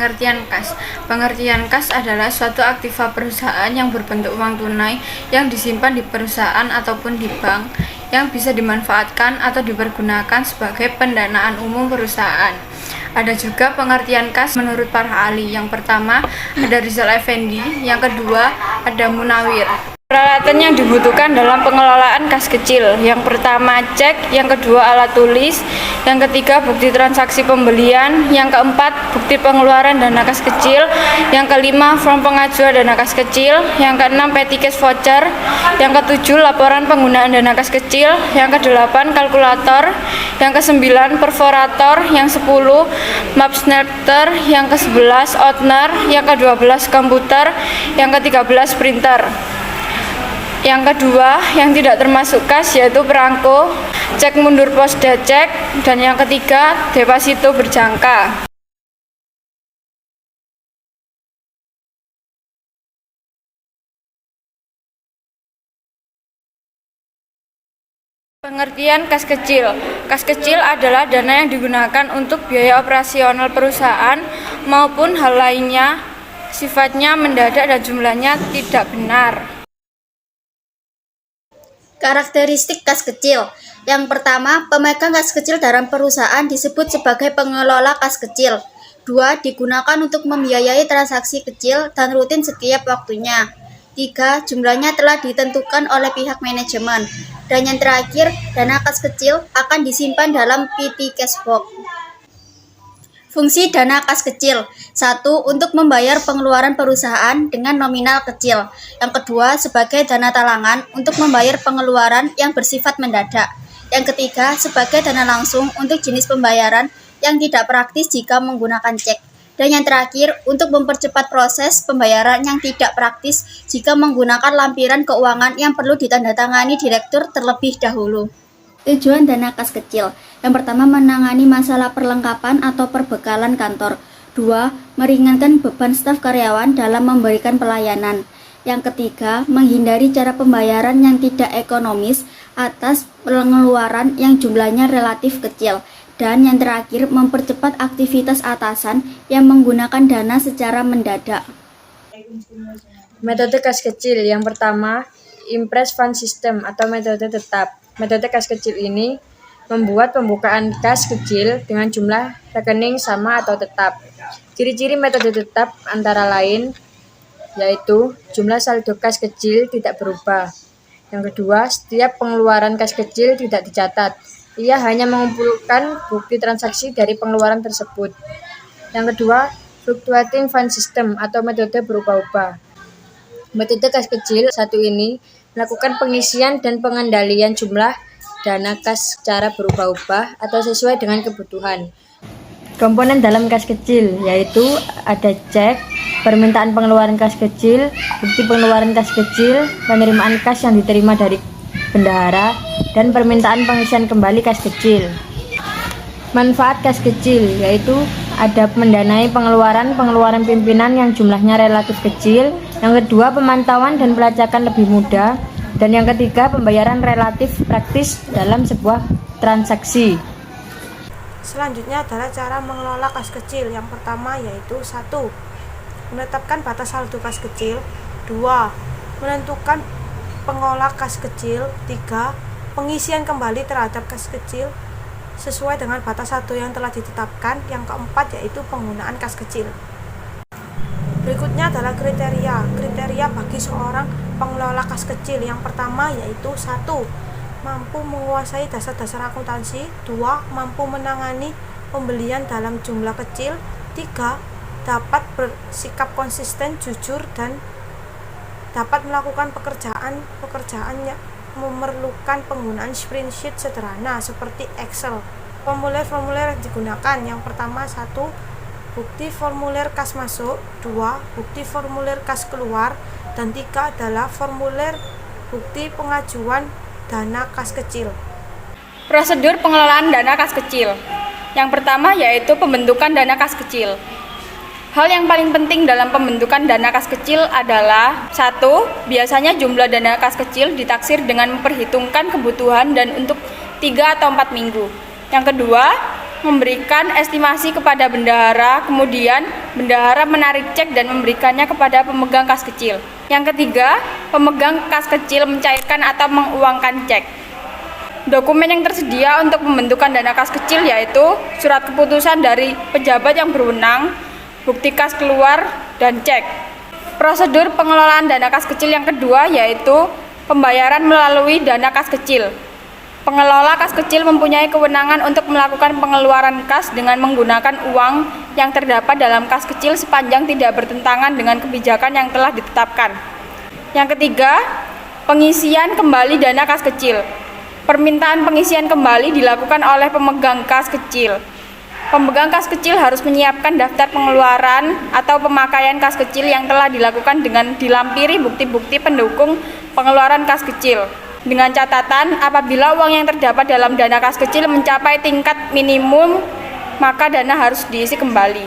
Pengertian kas. Pengertian kas adalah suatu aktiva perusahaan yang berbentuk uang tunai yang disimpan di perusahaan ataupun di bank yang bisa dimanfaatkan atau dipergunakan sebagai pendanaan umum perusahaan. Ada juga pengertian kas menurut para ahli. Yang pertama ada Rizal Effendi, yang kedua ada Munawir. Peralatan yang dibutuhkan dalam pengelolaan kas kecil. Yang pertama cek, yang kedua alat tulis, yang ketiga bukti transaksi pembelian, yang keempat bukti pengeluaran dana kas kecil, yang kelima form pengajuan dana kas kecil, yang keenam petty cash voucher, yang ketujuh laporan penggunaan dana kas kecil, yang kedelapan kalkulator, yang kesembilan perforator, yang 10 map snapter, yang ke-11 outner, yang ke-12 komputer, yang ke-13 printer. Yang kedua, yang tidak termasuk kas yaitu perangko, cek mundur pos cek, dan yang ketiga, deposito berjangka. Pengertian kas kecil. Kas kecil adalah dana yang digunakan untuk biaya operasional perusahaan maupun hal lainnya, sifatnya mendadak dan jumlahnya tidak benar. Karakteristik kas kecil. Yang pertama, pemegang kas kecil dalam perusahaan disebut sebagai pengelola kas kecil. 2. Digunakan untuk membiayai transaksi kecil dan rutin setiap waktunya. 3. Jumlahnya telah ditentukan oleh pihak manajemen. Dan yang terakhir, dana kas kecil akan disimpan dalam petty cash box. Fungsi dana kas kecil. 1. Untuk membayar pengeluaran perusahaan dengan nominal kecil. Yang kedua, sebagai dana talangan untuk membayar pengeluaran yang bersifat mendadak. Yang ketiga, sebagai dana langsung untuk jenis pembayaran yang tidak praktis jika menggunakan cek. Dan yang terakhir, untuk mempercepat proses pembayaran yang tidak praktis jika menggunakan lampiran keuangan yang perlu ditandatangani direktur terlebih dahulu. Tujuan dana kas kecil. Yang pertama, menangani masalah perlengkapan atau perbekalan kantor. 2. Meringankan beban staf karyawan dalam memberikan pelayanan. Yang ketiga, menghindari cara pembayaran yang tidak ekonomis atas pengeluaran yang jumlahnya relatif kecil. Dan yang terakhir, mempercepat aktivitas atasan yang menggunakan dana secara mendadak. Metode kas kecil. Yang pertama, Impress Fund System atau metode tetap. Metode kas kecil ini membuat pembukaan kas kecil dengan jumlah rekening sama atau tetap. Ciri-ciri metode tetap antara lain yaitu jumlah saldo kas kecil tidak berubah. Yang kedua, setiap pengeluaran kas kecil tidak dicatat. Ia hanya mengumpulkan bukti transaksi dari pengeluaran tersebut. Yang kedua, Fluctuating Fund System atau metode berubah-ubah. Metode kas kecil satu ini melakukan pengisian dan pengendalian jumlah dana kas secara berubah-ubah atau sesuai dengan kebutuhan. Komponen dalam kas kecil yaitu ada cek, permintaan pengeluaran kas kecil, bukti pengeluaran kas kecil, penerimaan kas yang diterima dari bendahara, dan permintaan pengisian kembali kas kecil. Manfaat kas kecil yaitu ada mendanai pengeluaran pimpinan yang jumlahnya relatif kecil. Yang kedua, pemantauan dan pelacakan lebih mudah. Dan yang ketiga, pembayaran relatif praktis dalam sebuah transaksi. Selanjutnya adalah cara mengelola kas kecil. Yang pertama yaitu 1. Menetapkan batas saldo kas kecil. 2. Menentukan pengolah kas kecil. 3. Pengisian kembali terhadap kas kecil sesuai dengan batas saldo yang telah ditetapkan. Yang keempat yaitu penggunaan kas kecil. Berikutnya adalah kriteria bagi seorang pengelola kas kecil. Yang pertama yaitu 1. Mampu menguasai dasar-dasar akuntansi. 2. Mampu menangani pembelian dalam jumlah kecil. 3. Dapat bersikap konsisten, jujur, dan dapat melakukan pekerjaan yang memerlukan penggunaan spreadsheet sederhana seperti Excel. Formulir-formulir yang digunakan. Yang pertama 1. Bukti formulir kas masuk. 2. Bukti formulir kas keluar. Dan 3 adalah formulir bukti pengajuan dana kas kecil. Prosedur pengelolaan dana kas kecil. Yang pertama yaitu pembentukan dana kas kecil. Hal yang paling penting dalam pembentukan dana kas kecil adalah 1. Biasanya jumlah dana kas kecil ditaksir dengan memperhitungkan kebutuhan dan untuk 3 atau 4 minggu. Yang kedua, memberikan estimasi kepada bendahara, kemudian bendahara menarik cek dan memberikannya kepada pemegang kas kecil. Yang ketiga, pemegang kas kecil mencairkan atau menguangkan cek. Dokumen yang tersedia untuk pembentukan dana kas kecil yaitu surat keputusan dari pejabat yang berwenang, bukti kas keluar, dan cek. Prosedur pengelolaan dana kas kecil yang kedua yaitu pembayaran melalui dana kas kecil. Pengelola kas kecil mempunyai kewenangan untuk melakukan pengeluaran kas dengan menggunakan uang yang terdapat dalam kas kecil sepanjang tidak bertentangan dengan kebijakan yang telah ditetapkan. Yang ketiga, pengisian kembali dana kas kecil. Permintaan pengisian kembali dilakukan oleh pemegang kas kecil. Pemegang kas kecil harus menyiapkan daftar pengeluaran atau pemakaian kas kecil yang telah dilakukan dengan dilampiri bukti-bukti pendukung pengeluaran kas kecil. Dengan catatan, apabila uang yang terdapat dalam dana kas kecil mencapai tingkat minimum, maka dana harus diisi kembali.